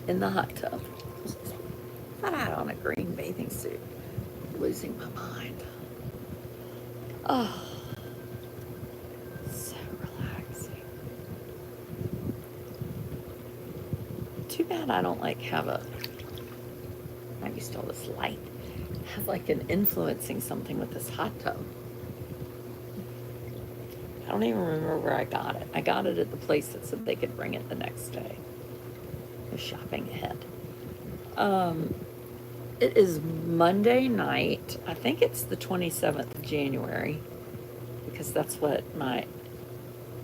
in the hot tub. Thought I had on a green bathing suit. Losing my mind. Oh, so relaxing. Too bad I don't like have a, I used all this light, have like an influencing something with this hot tub. I don't even remember where I got it. I got it at the place that said they could bring it the next day. I was shopping ahead. It is Monday night. I think it's the 27th of January because that's what my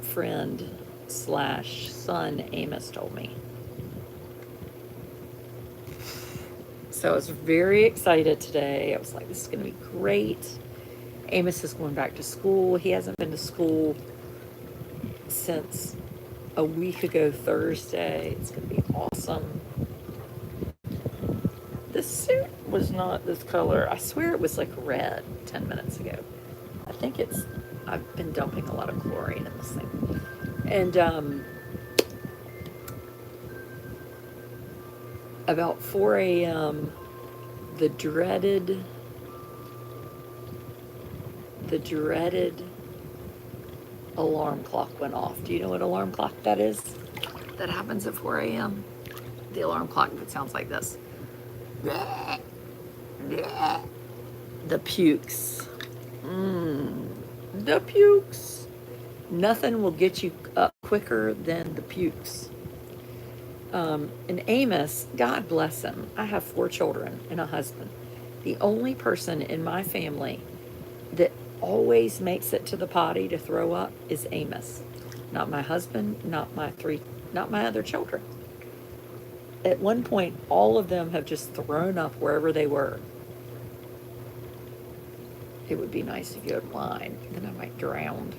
friend slash son Amos told me. So I was very excited today. I was like, this is going to be great. Amos is going back to school. He hasn't been to school since a week ago Thursday. It's going to be awesome. This suit was not this color. I swear it was like red 10 minutes ago. I think it's, I've been dumping a lot of chlorine in this thing. And about 4 a.m., the dreaded alarm clock went off. Do you know what alarm clock that is? That happens at 4 a.m. The alarm clock that sounds like this. The Pukes. The Pukes. Nothing will get you up quicker than the Pukes. And Amos, God bless him, I have 4 children and a husband. The only person in my family that always makes it to the potty to throw up is Amos. Not my husband, not my other children. At one point, all of them have just thrown up wherever they were. It would be nice if you had wine, then I might drown.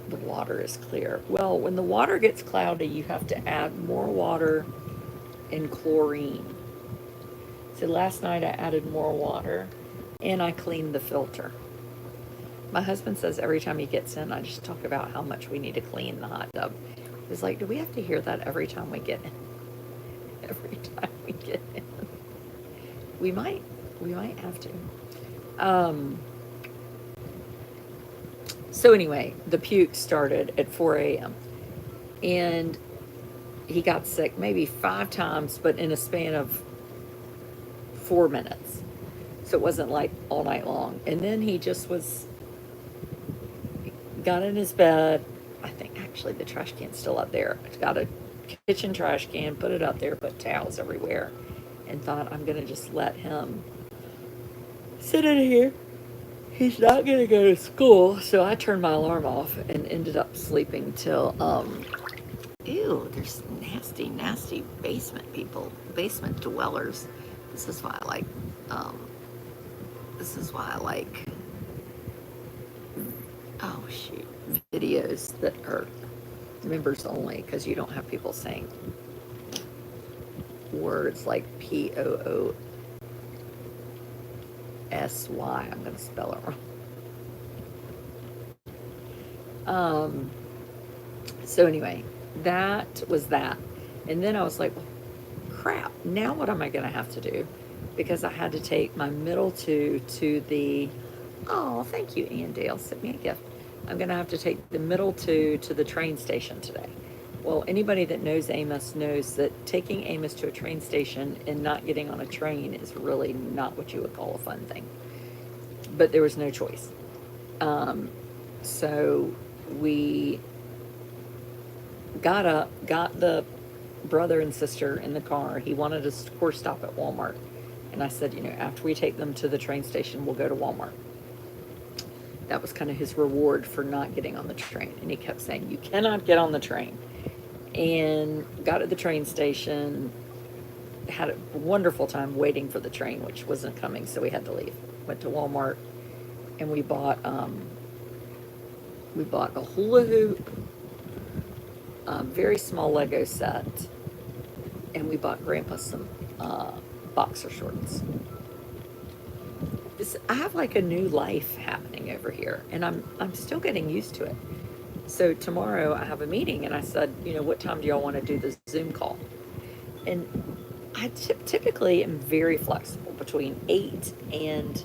The water is clear. Well, when the water gets cloudy, you have to add more water and chlorine. So last night I added more water and I cleaned the filter. My husband says every time he gets in, I just talk about how much we need to clean the hot tub. He's like, do we have to hear that every time we get in? Every time we get in. We might have to. So anyway, the puke started at 4 a.m. and he got sick maybe 5 times, but in a span of 4 minutes. So it wasn't like all night long. And then he just got in his bed. I think actually the trash can's still up there. I got a kitchen trash can, put it up there, put towels everywhere, and thought I'm going to just let him sit in here. He's not going to go to school, so I turned my alarm off and ended up sleeping till, ew, there's nasty, nasty basement people, basement dwellers. This is why I like, oh shoot, videos that are members only, because you don't have people saying words like POOSY. I'm going to spell it wrong. So anyway, that was that. And then I was like, well, crap, now what am I going to have to do? Because I had to take my middle 2 to the, oh, thank you, Ann Dale, sent me a gift. I'm going to have to take the middle 2 to the train station today. Well, anybody that knows Amos knows that taking Amos to a train station and not getting on a train is really not what you would call a fun thing. But there was no choice. So we got up, got the brother and sister in the car. He wanted us to course stop at Walmart. And I said, you know, after we take them to the train station, we'll go to Walmart. That was kind of his reward for not getting on the train. And he kept saying, you cannot get on the train. And got at the train station, had a wonderful time waiting for the train, which wasn't coming, so we had to leave. Went to Walmart, and we bought a hula hoop, a very small Lego set, and we bought Grandpa some boxer shorts. I have like a new life happening over here, and I'm still getting used to it. So tomorrow I have a meeting, and I said, what time do y'all want to do the Zoom call? And I typically am very flexible between 8 and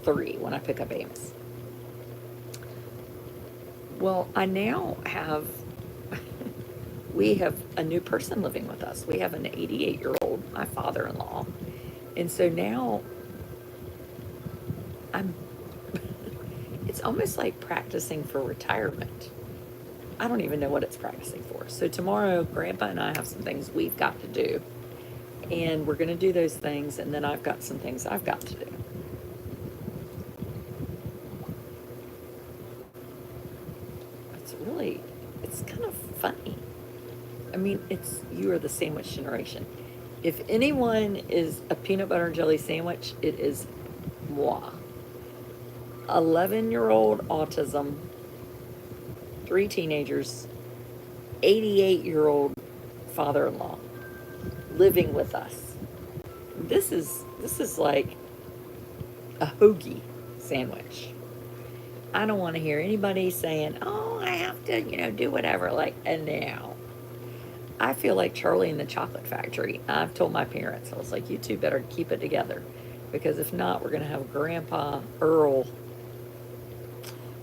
3 when I pick up Amos. Well, I now have, we have a new person living with us. We have an 88-year-old, my father-in-law. And so now I'm, it's almost like practicing for retirement. I don't even know what it's practicing for. So tomorrow, Grandpa and I have some things we've got to do. And we're going to do those things, and then I've got some things I've got to do. It's kind of funny. I mean, you are the sandwich generation. If anyone is a peanut butter and jelly sandwich, it is moi. 11-year-old autism, 3 teenagers, 88-year-old father-in-law living with us. This is like a hoagie sandwich. I don't want to hear anybody saying, "Oh, I have to, do whatever." Like, and now, I feel like Charlie in the Chocolate Factory. I've told my parents, I was like, "You two better keep it together, because if not, we're gonna have Grandpa Earl.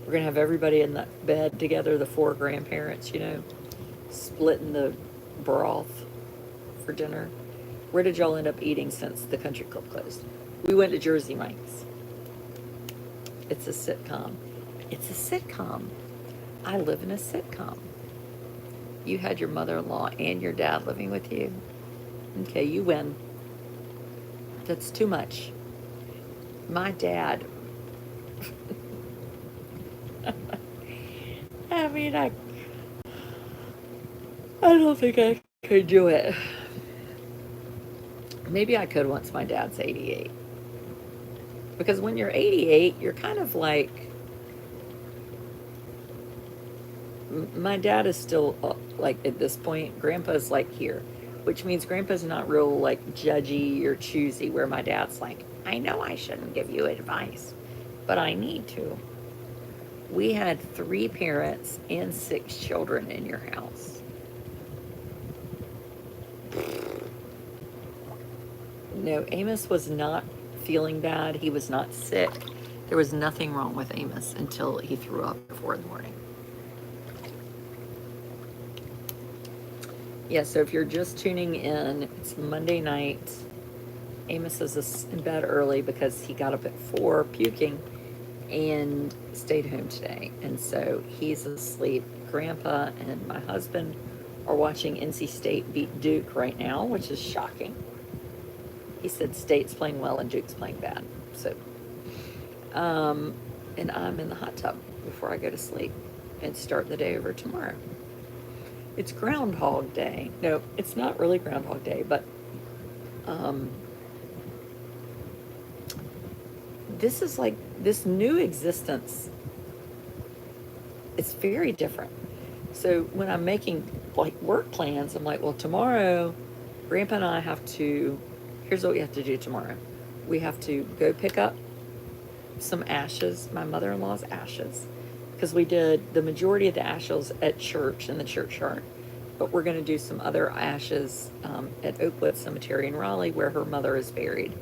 We're gonna have everybody in the bed together, the 4 grandparents, splitting the broth for dinner." Where did y'all end up eating since the country club closed? We went to Jersey Mike's. It's a sitcom. It's a sitcom. I live in a sitcom. You had your mother-in-law and your dad living with you. Okay, you win. That's too much. My dad. I mean, I don't think I could do it. Maybe I could once my dad's 88. Because when you're 88, you're kind of like, my dad is still like at this point, Grandpa's like here, which means Grandpa's not real like judgy or choosy, where my dad's like, "I know I shouldn't give you advice, but I need to." We had 3 parents and 6 children in your house. No, Amos was not feeling bad. He was not sick. There was nothing wrong with Amos until he threw up at 4 in the morning. Yeah, so if you're just tuning in, it's Monday night. Amos is in bed early because he got up at 4 puking and stayed home today. And so he's asleep. Grandpa and my husband are watching NC State beat Duke right now, which is shocking. He said State's playing well and Duke's playing bad. So, and I'm in the hot tub before I go to sleep and start the day over tomorrow. It's Groundhog Day. No, it's not really Groundhog Day, but this is like this new existence. It's very different. So when I'm making like work plans, I'm like, well, tomorrow, Grandpa and I have to, here's what we have to do tomorrow. We have to go pick up some ashes, my mother-in-law's ashes, because we did the majority of the ashes at church in the churchyard, but we're going to do some other ashes at Oakwood Cemetery in Raleigh, where her mother is buried,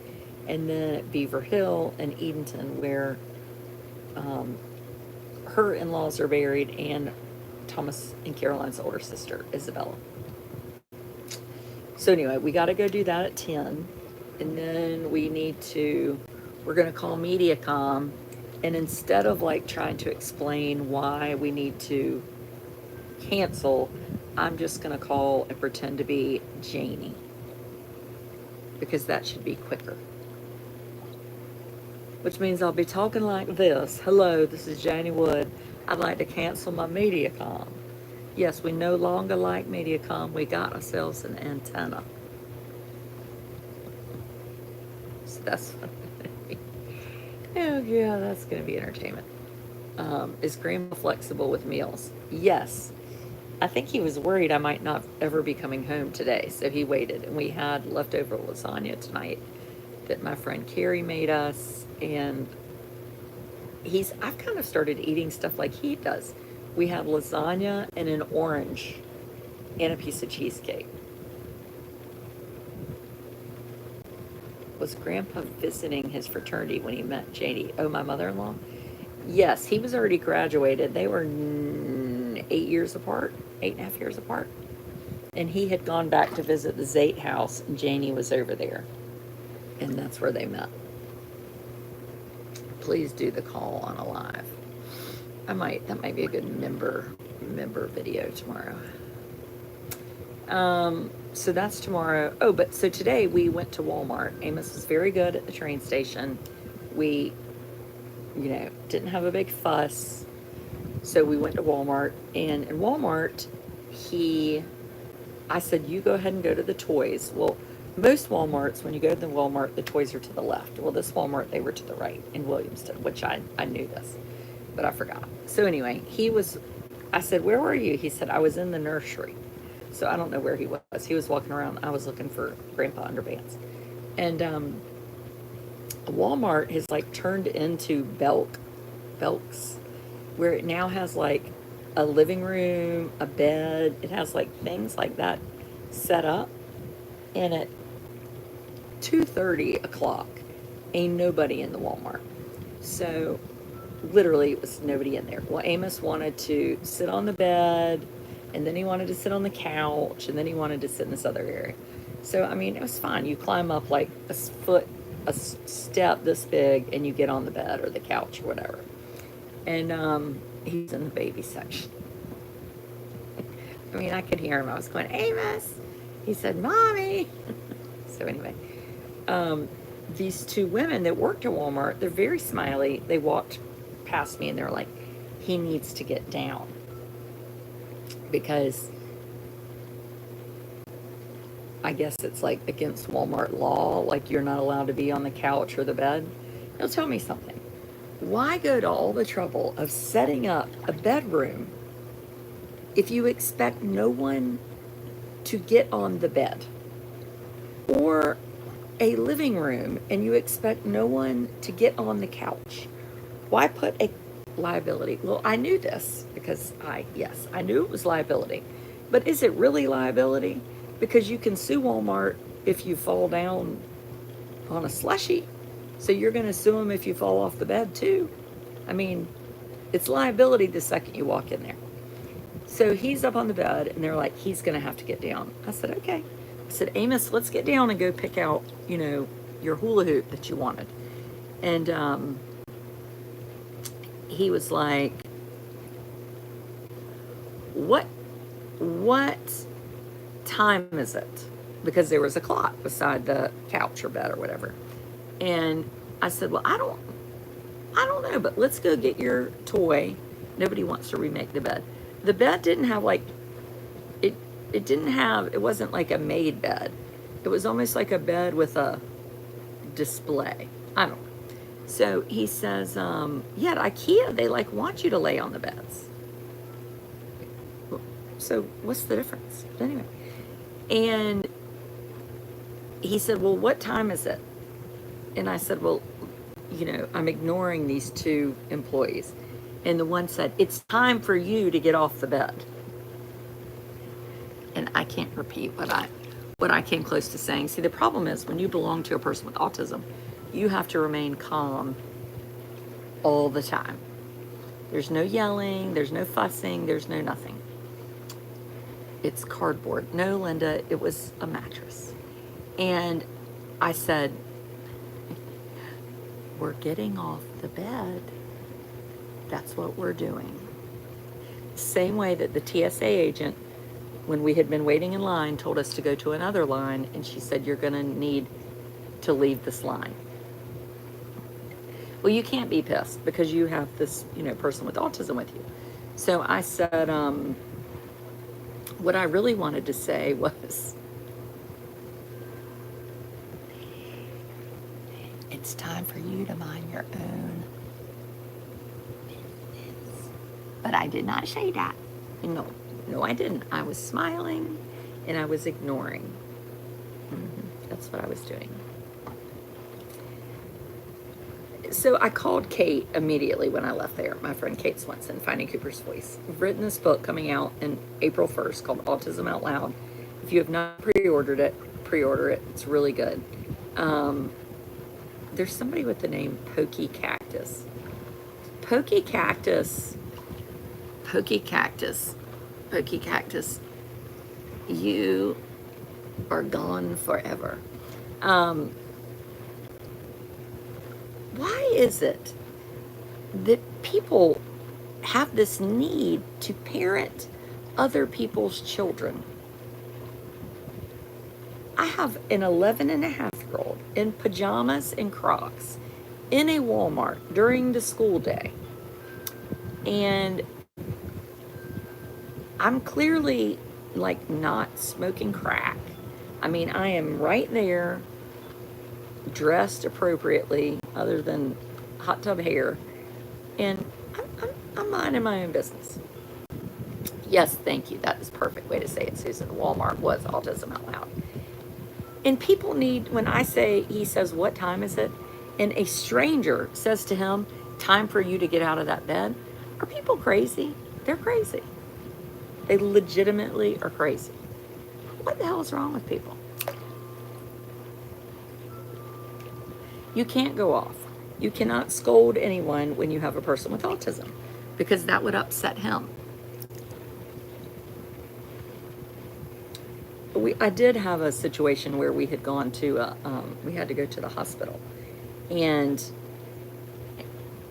and then at Beaver Hill and Edenton, where her in-laws are buried, and Thomas and Caroline's older sister, Isabella. So anyway, we got to go do that at 10, and then we're going to call MediaCom, and instead of like trying to explain why we need to cancel, I'm just going to call and pretend to be Janie, because that should be quicker. Which means I'll be talking like this. "Hello, this is Janie Wood. I'd like to cancel my MediaCom. Yes, we no longer like MediaCom. We got ourselves an antenna." So that's oh yeah, that's going to be entertainment. Is Grandma flexible with meals? Yes. I think he was worried I might not ever be coming home today, so he waited. And we had leftover lasagna tonight that my friend Carrie made us, and I've kind of started eating stuff like he does. We had lasagna and an orange and a piece of cheesecake. Was Grandpa visiting his fraternity when he met JD? Oh, my mother-in-law? Yes, he was already graduated. They were 8 years apart, 8.5 years apart. And he had gone back to visit the Zate house, and Janie was over there. And that's where they met. Please do the call on a live. That might be a good member video tomorrow. So that's tomorrow. Oh, but so today we went to Walmart. Amos was very good at the train station. We, didn't have a big fuss. So we went to Walmart, and in Walmart, I said, you go ahead and go to the toys. Well, most Walmarts, when you go to the Walmart, the toys are to the left. Well, this Walmart, they were to the right in Williamston, which I knew this, but I forgot. So anyway, I said, where were you? He said, I was in the nursery. So I don't know where he was. He was walking around. I was looking for Grandpa Underpants. And Walmart has like turned into Belk's, where it now has like a living room, a bed. It has like things like that set up. And at 2:30 o'clock, ain't nobody in the Walmart. So literally it was nobody in there. Well, Amos wanted to sit on the bed, and then he wanted to sit on the couch, and then he wanted to sit in this other area. So, I mean, it was fine. You climb up like a step this big, and you get on the bed or the couch or whatever. And he's in the baby section. I mean, I could hear him. I was going, Amos. He said, Mommy. So anyway, these two women that worked at Walmart, they're very smiley. They walked past me, and they're like, he needs to get down. Because I guess it's like against Walmart law, like you're not allowed to be on the couch or the bed. He'll tell me something. Why go to all the trouble of setting up a bedroom if you expect no one to get on the bed? Or a living room and you expect no one to get on the couch? Why put a liability? Well, I knew this because I knew it was liability. But is it really liability? Because you can sue Walmart if you fall down on a slushie. So you're going to sue them if you fall off the bed too. I mean, it's liability the second you walk in there. So he's up on the bed, and they're like, he's going to have to get down. I said, okay. I said, Amos, let's get down and go pick out, your hula hoop that you wanted. And he was like, what time is it? Because there was a clock beside the couch or bed or whatever. And I said, well, I don't know, but let's go get your toy. Nobody wants to remake the bed. The bed didn't have it wasn't like a made bed. It was almost like a bed with a display. I don't know. So he says, yeah, at IKEA, they want you to lay on the beds. So what's the difference? But anyway. And he said, well, what time is it? And I said, well, I'm ignoring these two employees. And the one said, it's time for you to get off the bed. And I can't repeat what I came close to saying. See, the problem is when you belong to a person with autism, you have to remain calm all the time. There's no yelling, there's no fussing, there's no nothing. It's cardboard. No, Linda, it was a mattress. And I said, we're getting off the bed. That's what we're doing. Same way that the TSA agent, when we had been waiting in line, told us to go to another line, and she said, you're going to need to leave this line. Well, you can't be pissed because you have this, person with autism with you. So I said, what I really wanted to say was, it's time for you to mind your own business. But I did not say that. No, I didn't. I was smiling and I was ignoring. That's what I was doing. So I called Kate immediately when I left there, my friend Kate Swenson, Finding Cooper's Voice. I've written this book coming out in April 1st called Autism Out Loud. If you have not pre-ordered it, pre-order it. It's really good. There's somebody with the name Pokey Cactus. Pokey Cactus. Pokey Cactus. Pokey Cactus. You are gone forever. Why is it that people have this need to parent other people's children? I have an 11-and-a-half-year-old in pajamas and Crocs in a Walmart during the school day. And I'm clearly like not smoking crack. I mean, I am right there, dressed appropriately, other than hot tub hair, and I'm minding my own business. Yes, thank you. That is a perfect way to say it, Susan. Walmart was Autism Out Loud. And people need, when I say, he says, what time is it? And a stranger says to him, time for you to get out of that bed. Are people crazy? They're crazy. They legitimately are crazy. What the hell is wrong with people? You can't go off. You cannot scold anyone when you have a person with autism, because that would upset him. I did have a situation where we had gone to, we had to go to the hospital, and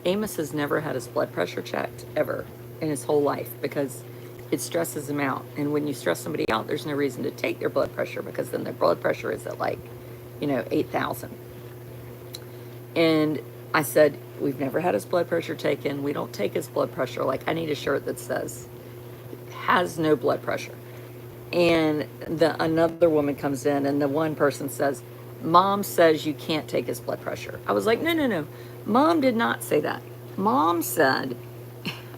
Amos has never had his blood pressure checked ever in his whole life because it stresses him out. And when you stress somebody out, there's no reason to take their blood pressure, because then their blood pressure is at like, 8,000. And I said, we've never had his blood pressure taken. We don't take his blood pressure. Like, I need a shirt that says, has no blood pressure. And another woman comes in, and the one person says, Mom says you can't take his blood pressure. I was like, no. Mom did not say that. Mom said,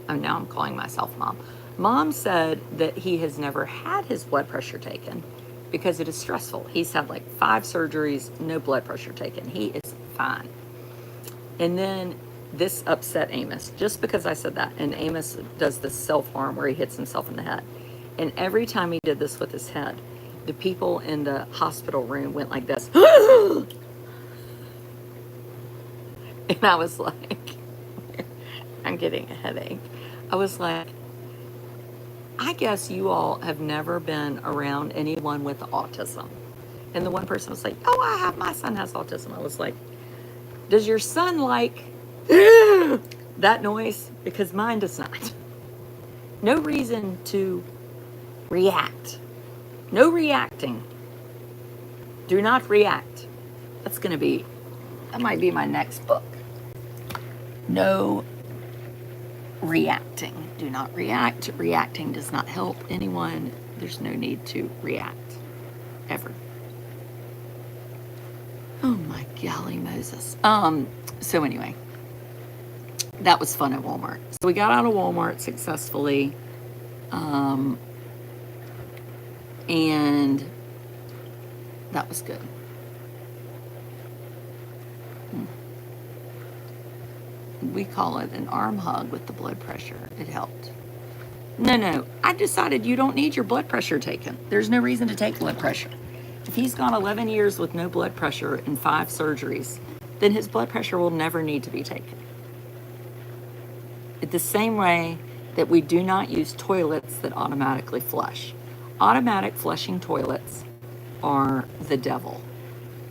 oh, now I'm calling myself Mom. Mom said that he has never had his blood pressure taken because it is stressful. He's had like 5 surgeries, no blood pressure taken. He is fine. And then this upset Amos, just because I said that. And Amos does this self-harm where he hits himself in the head. And every time he did this with his head, the people in the hospital room went like this. And I was like, I'm getting a headache. I was like, I guess you all have never been around anyone with autism. And the one person was like, oh, my son has autism. I was like, does your son like that noise? Because mine does not. No reason to react. No reacting. Do not react. That might be my next book. No reacting. Do not react. Reacting does not help anyone. There's no need to react. Ever. Oh my golly Moses. So anyway, that was fun at Walmart. So we got out of Walmart successfully. And that was good. We call it an arm hug with the blood pressure. It helped. No. I decided you don't need your blood pressure taken. There's no reason to take blood pressure. If he's gone 11 years with no blood pressure and 5 surgeries, then his blood pressure will never need to be taken. It's the same way that we do not use toilets that automatically flush. Automatic flushing toilets are the devil.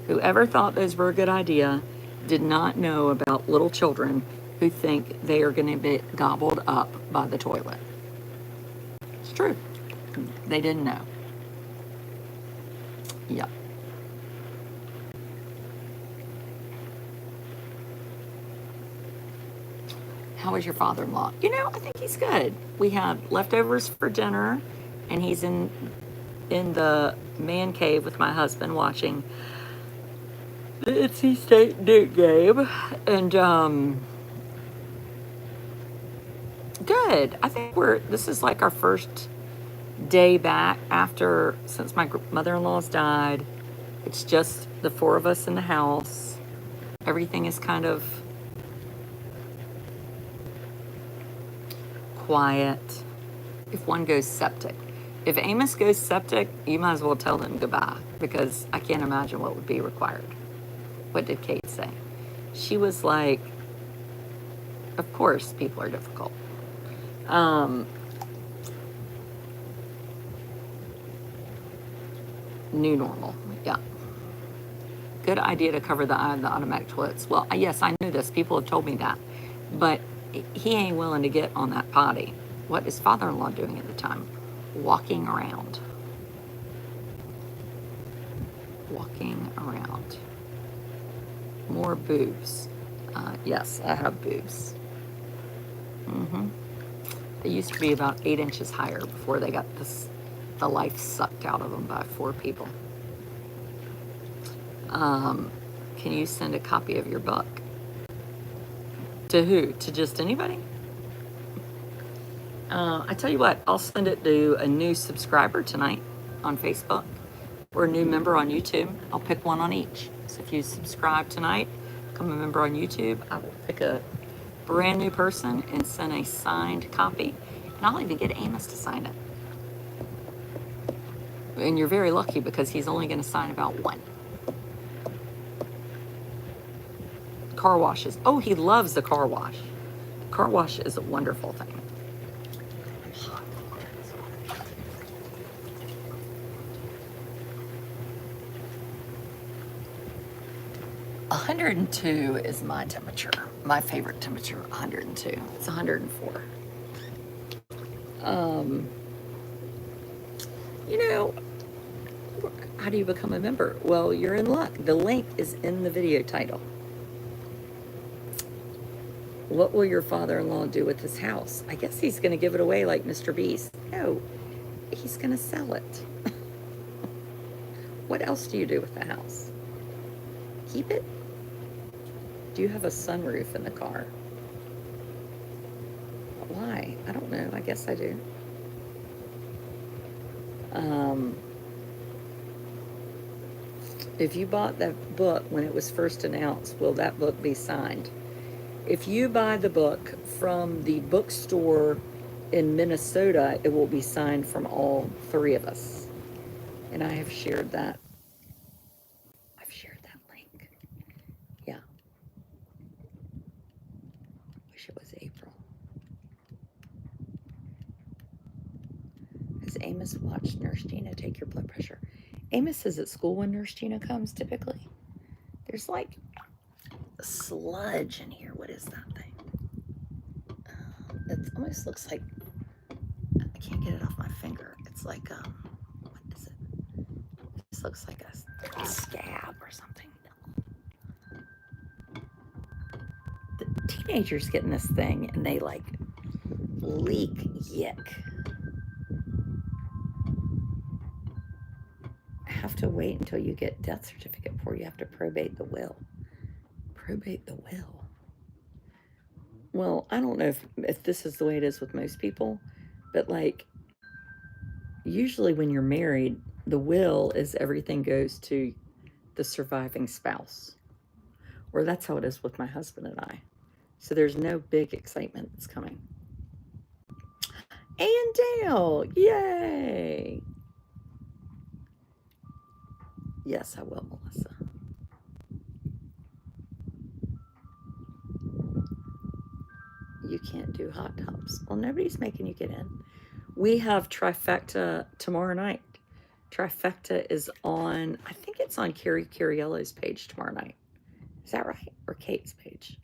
Whoever thought those were a good idea did not know about little children who think they are going to be gobbled up by the toilet. It's true. They didn't know. Yep. How is your father-in-law? I think he's good. We had leftovers for dinner, and he's in the man cave with my husband watching the NC State Duke game. And good. I think this is like our first day back since my mother-in-law's died. It's just the 4 of us in the house. Everything is kind of quiet. If one goes septic. If Amos goes septic, you might as well tell them goodbye, because I can't imagine what would be required. What did Kate say? She was like, of course people are difficult. New normal, yeah. Good idea to cover the eye of the automatic toilets. Well, yes, I knew this. People have told me that. But he ain't willing to get on that potty. What is father-in-law doing at the time? Walking around. Walking around. More boobs. Yes, I have boobs. They used to be about 8 inches higher before they got the life sucked out of them by 4 people. Can you send a copy of your book? To who? To just anybody? I tell you what, I'll send it to a new subscriber tonight on Facebook or a new member on YouTube. I'll pick one on each. So if you subscribe tonight, become a member on YouTube, I will pick a brand new person and send a signed copy. And I'll even get Amos to sign it. And you're very lucky because he's only going to sign about 1. Car washes. Oh, he loves the car wash. Car wash is a wonderful thing. 102 is my temperature. My favorite temperature, 102. It's 104. You know, how do you become a member? Well, you're in luck. The link is in the video title. What will your father-in-law do with his house? I guess he's going to give it away like Mr. Beast. No, he's going to sell it. What else do you do with the house? Keep it? Do you have a sunroof in the car? Why? I don't know. I guess I do. If you bought that book when it was first announced, will that book be signed? If you buy the book from the bookstore in Minnesota, it will be signed from all 3 of us. And I have shared that. I've shared that link. Yeah. Wish it was April. Has Amos watched Nurse Gina take your blood pressure? Amos is at school when Nurse Gina comes, typically. There's like sludge in here. What is that thing? It almost looks like, I can't get it off my finger. It's like, what is it? This looks like a scab or something. The teenagers get in this thing and they like leak yick. Have to wait until you get death certificate before you have to probate the will. Probate the will. Well, I don't know if this is the way it is with most people, but like usually when you're married, the will is everything goes to the surviving spouse. Or that's how it is with my husband and I. So there's no big excitement that's coming. And Dale, yay! Yes, I will, Melissa. You can't do hot tubs. Well, nobody's making you get in. We have Trifecta tomorrow night. Trifecta is on, I think it's on Carrie Cariello's page tomorrow night. Is that right? Or Kate's page?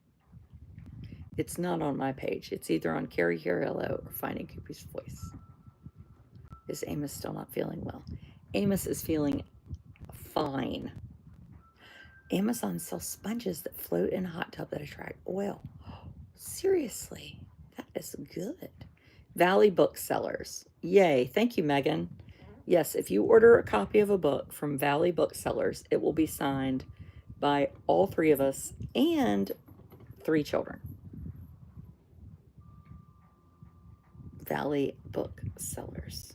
It's not on my page. It's either on Carrie Cariello or Finding Cooper's Voice. Is Amos still not feeling well? Amos is feeling fine. Amazon sells sponges that float in a hot tub that attract oil. Seriously, that is good. Valley Booksellers. Yay. Thank you, Megan. Yes, if you order a copy of a book from Valley Booksellers, it will be signed by all 3 of us and 3 children. Valley Booksellers.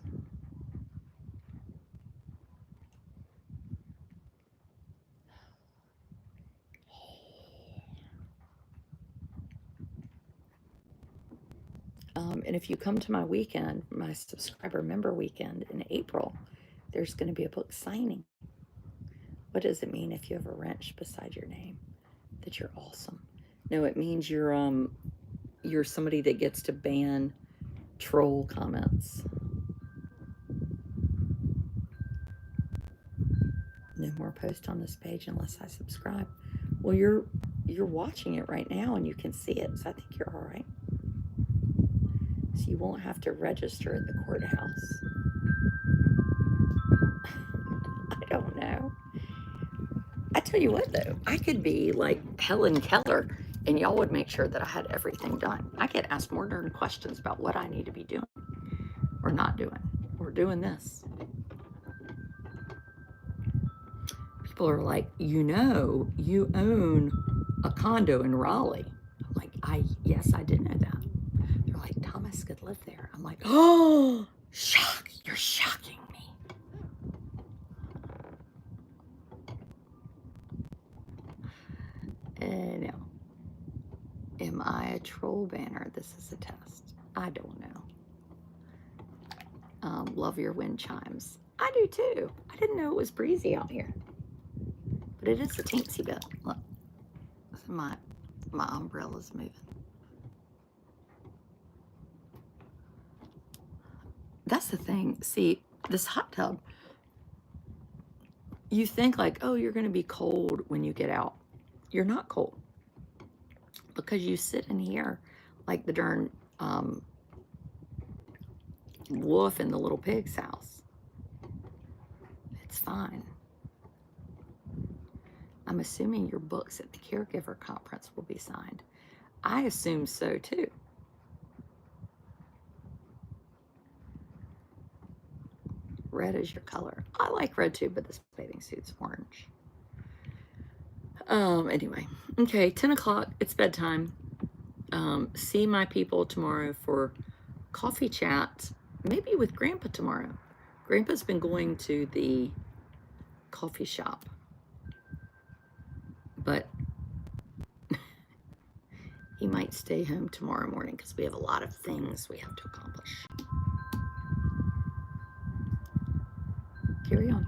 And if you come to my weekend, my subscriber member weekend in April, there's going to be a book signing. What does it mean if you have a wrench beside your name? That you're awesome. No, it means you're somebody that gets to ban troll comments. No more post on this page unless I subscribe. Well, you're watching it right now and you can see it, so I think you're all right. So you won't have to register at the courthouse. I don't know. I tell you what, though, I could be like Helen Keller, and y'all would make sure that I had everything done. I get asked more darn questions about what I need to be doing or not doing or doing this. People are like, you own a condo in Raleigh. I'm like, yes, I did know that. They're like, Thomas could live there. I'm like, oh, shock, you're shocking me. No. Am I a troll banner? This is a test. I don't know. Love your wind chimes. I do too. I didn't know it was breezy out here. But it is a teensy bit. Look, my umbrella's moving. That's the thing. See, this hot tub, you think like, oh, you're going to be cold when you get out. You're not cold. Because you sit in here like the darn wolf in the little pig's house. It's fine. I'm assuming your books at the caregiver conference will be signed. I assume so too. Red is your color. I like red too, but this bathing suit's orange. Anyway, okay, 10 o'clock, it's bedtime. See my people tomorrow for coffee chat, maybe with Grandpa tomorrow. Grandpa's been going to the coffee shop, but he might stay home tomorrow morning because we have a lot of things we have to accomplish. Carry on.